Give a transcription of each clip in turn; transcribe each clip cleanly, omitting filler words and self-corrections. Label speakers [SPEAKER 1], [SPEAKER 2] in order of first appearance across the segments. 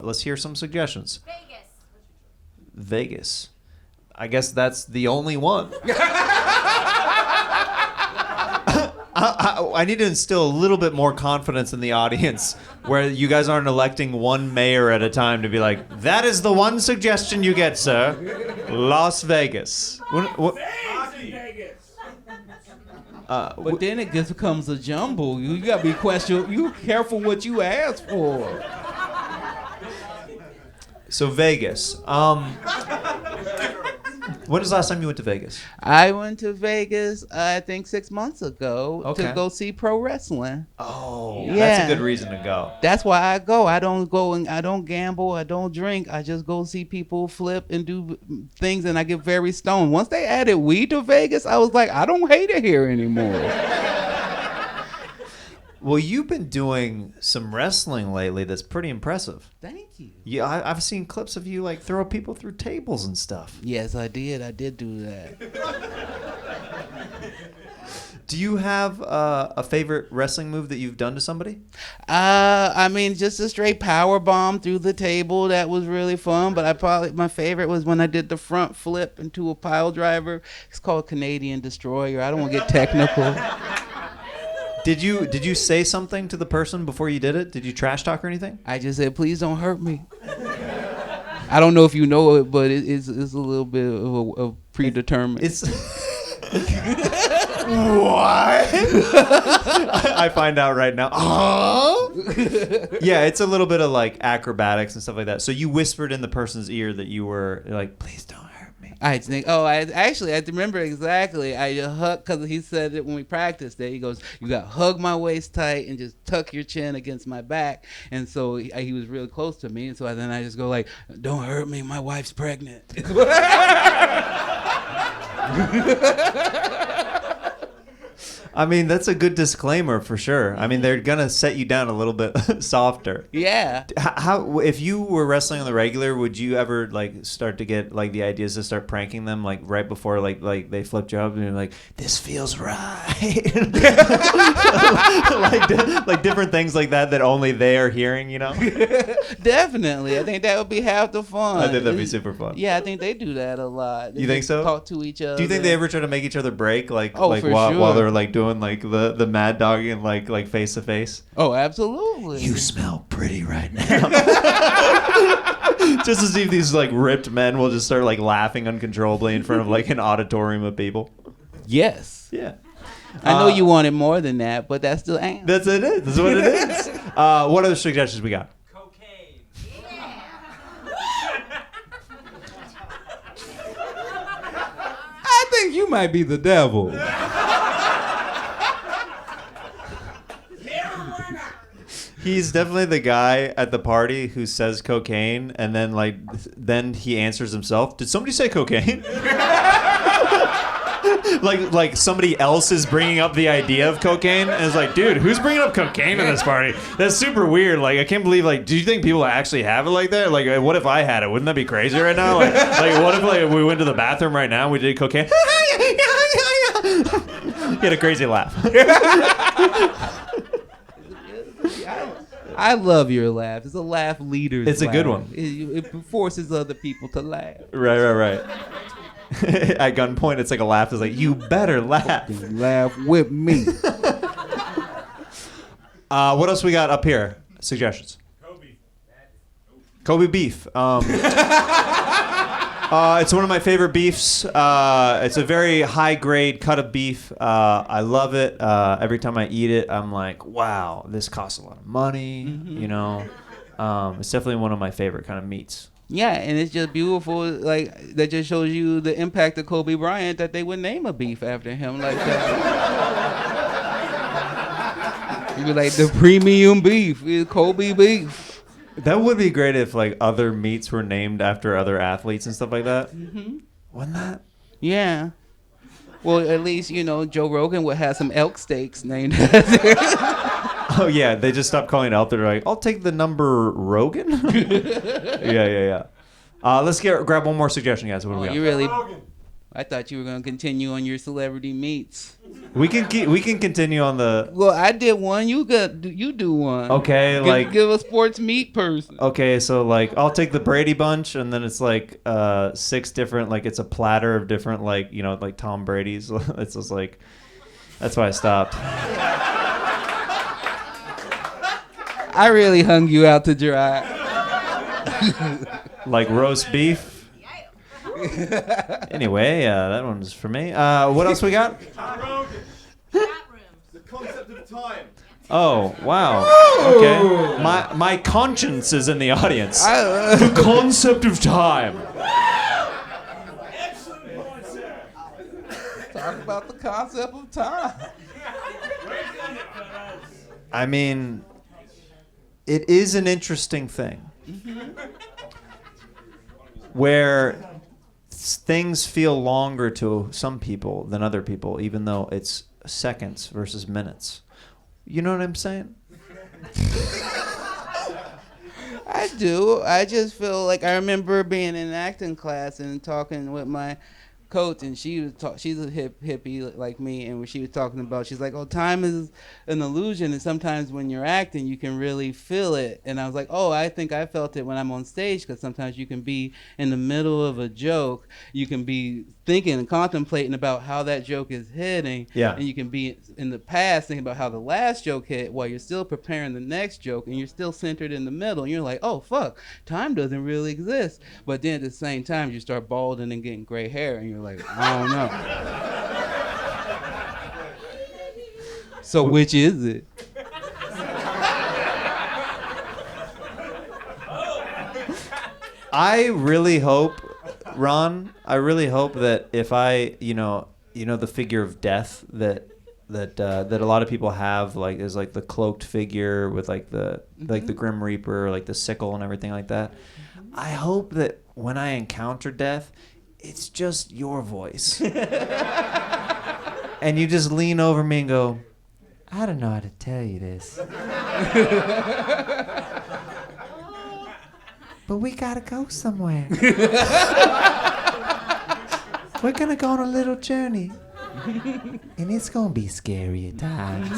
[SPEAKER 1] Let's hear some suggestions. Vegas. I guess that's the only one. I need to instill a little bit more confidence in the audience where you guys aren't electing one mayor at a time to be like, that is the one suggestion you get, sir. Las Vegas.
[SPEAKER 2] But then it just becomes a jumble. You gotta be careful what you ask for.
[SPEAKER 1] So Vegas. When was the last time you went to Vegas?
[SPEAKER 2] I went to Vegas, I think 6 months ago to go see pro wrestling.
[SPEAKER 1] Oh,
[SPEAKER 2] yeah.
[SPEAKER 1] That's a good reason to go.
[SPEAKER 2] That's why I go. I don't go and I don't gamble. I don't drink. I just go see people flip and do things, and I get very stoned. Once they added weed to Vegas, I was like, I don't hate it here anymore.
[SPEAKER 1] Well, you've been doing some wrestling lately that's pretty impressive.
[SPEAKER 2] Thank you.
[SPEAKER 1] Yeah, I've seen clips of you like throw people through tables and stuff.
[SPEAKER 2] Yes, I did. I did do that.
[SPEAKER 1] Do you have a favorite wrestling move that you've done to somebody?
[SPEAKER 2] I mean, just a straight power bomb through the table. That was really fun. But my favorite was when I did the front flip into a pile driver. It's called Canadian Destroyer. I don't want to get technical.
[SPEAKER 1] Did you say something to the person before you did it? Did you trash talk or anything?
[SPEAKER 2] I just said, please don't hurt me. I don't know if you know it, but it's a little bit of predetermined.
[SPEAKER 1] It's what? I find out right now. Yeah, it's a little bit of like acrobatics and stuff like that. So you whispered in the person's ear that you were like, please don't hurt me.
[SPEAKER 2] I think, I remember exactly. I hugged, because he said it when we practiced it. He goes, you got to hug my waist tight and just tuck your chin against my back. And so he was really close to me. And so then I just go like, don't hurt me. My wife's pregnant.
[SPEAKER 1] I mean, that's a good disclaimer for sure. I mean, they're going to set you down a little bit softer.
[SPEAKER 2] Yeah.
[SPEAKER 1] How if you were wrestling on the regular, would you ever like start to get like the ideas to start pranking them like right before like they flipped you up and you're like, this feels right. like different things like that only they are hearing, you know?
[SPEAKER 2] Definitely. I think that would be half the fun.
[SPEAKER 1] I think that'd be super fun.
[SPEAKER 2] Yeah, I think they do that a lot.
[SPEAKER 1] You think so?
[SPEAKER 2] Talk to each other.
[SPEAKER 1] Do you think they ever try to make each other break while
[SPEAKER 2] sure.
[SPEAKER 1] they're like doing like the mad dog and like face to face?
[SPEAKER 2] Oh, absolutely.
[SPEAKER 1] You smell pretty right now. Just to see if these like ripped men will just start like laughing uncontrollably in front of like an auditorium of people.
[SPEAKER 2] Yes.
[SPEAKER 1] Yeah.
[SPEAKER 2] I know you wanted more than that, but that still ain't.
[SPEAKER 1] That's it. That's what it is. What other suggestions we got?
[SPEAKER 3] Cocaine.
[SPEAKER 2] I think you might be the devil.
[SPEAKER 1] He's definitely the guy at the party who says cocaine, and then he answers himself. Did somebody say cocaine? like somebody else is bringing up the idea of cocaine, and it's like, dude, who's bringing up cocaine in this party? That's super weird. Like, I can't believe. Like, do you think people actually have it like that? Like, what if I had it? Wouldn't that be crazy right now? Like what if like we went to the bathroom right now and we did cocaine? He had a crazy laugh.
[SPEAKER 2] I love your laugh. It's a laugh leader's
[SPEAKER 1] It's a
[SPEAKER 2] laugh.
[SPEAKER 1] good one.
[SPEAKER 2] It forces other people to laugh.
[SPEAKER 1] Right. At gunpoint, it's like a laugh. It's like, you better laugh.
[SPEAKER 2] Laugh with me.
[SPEAKER 1] What else we got up here? Suggestions. Kobe beef. It's one of my favorite beefs. It's a very high grade cut of beef. I love it. Every time I eat it, I'm like, wow, this costs a lot of money. Mm-hmm. You know, it's definitely one of my favorite kind of meats.
[SPEAKER 2] Yeah, and it's just beautiful. Like, that just shows you the impact of Kobe Bryant, that they would name a beef after him like that. You be like, the premium beef is Kobe beef.
[SPEAKER 1] That would be great if like other meats were named after other athletes and stuff like that.
[SPEAKER 2] Mm-hmm.
[SPEAKER 1] Wouldn't that?
[SPEAKER 2] Yeah. Well, at least, Joe Rogan would have some elk steaks named after.
[SPEAKER 1] Oh, yeah. They just stopped calling it elk. They're like, I'll take the number Rogan. Yeah. Let's grab one more suggestion, guys. What do we got?
[SPEAKER 2] You really... I thought you were gonna continue on your celebrity meets.
[SPEAKER 1] We can continue on the.
[SPEAKER 2] Well, I did one. You do one.
[SPEAKER 1] Okay,
[SPEAKER 2] give a sports meat person.
[SPEAKER 1] Okay, so like I'll take the Brady Bunch, and then it's like 6 different, like it's a platter of different, like, you know, like Tom Brady's. It's just like, that's why I stopped.
[SPEAKER 2] I really hung you out to dry.
[SPEAKER 1] Like roast beef. Anyway, that one's for me. What else we got?
[SPEAKER 3] The concept of time.
[SPEAKER 1] Oh, wow. Okay. My conscience is in the audience. The concept of time.
[SPEAKER 2] Talk about the concept of time.
[SPEAKER 1] I mean, it is an interesting thing. Where things feel longer to some people than other people, even though it's seconds versus minutes. You know what I'm saying?
[SPEAKER 2] I do. I just feel like I remember being in acting class and talking with my coach, and she's a hippie like me, and when she was talking about, she's like, oh, time is an illusion, and sometimes when you're acting you can really feel it. And I was like, oh, I think I felt it when I'm on stage, because sometimes you can be in the middle of a joke, you can be thinking and contemplating about how that joke is hitting, and you can be in the past thinking about how the last joke hit while you're still preparing the next joke, and you're still centered in the middle, and you're like, oh fuck, time doesn't really exist. But then at the same time you start balding and getting gray hair, and you're like, I don't know. So which is it?
[SPEAKER 1] I really hope, Ron, that if I, you know the figure of death that a lot of people have, like, is like the cloaked figure with like the like the Grim Reaper, like the sickle and everything like that. I hope that when I encounter death, it's just your voice. And you just lean over me and go, I don't know how to tell you this. But we gotta go somewhere. We're gonna go on a little journey. And it's gonna be scary at times.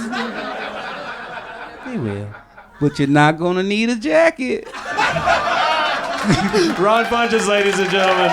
[SPEAKER 1] We will.
[SPEAKER 2] But you're not gonna need a jacket.
[SPEAKER 1] Ron Funches, ladies and gentlemen.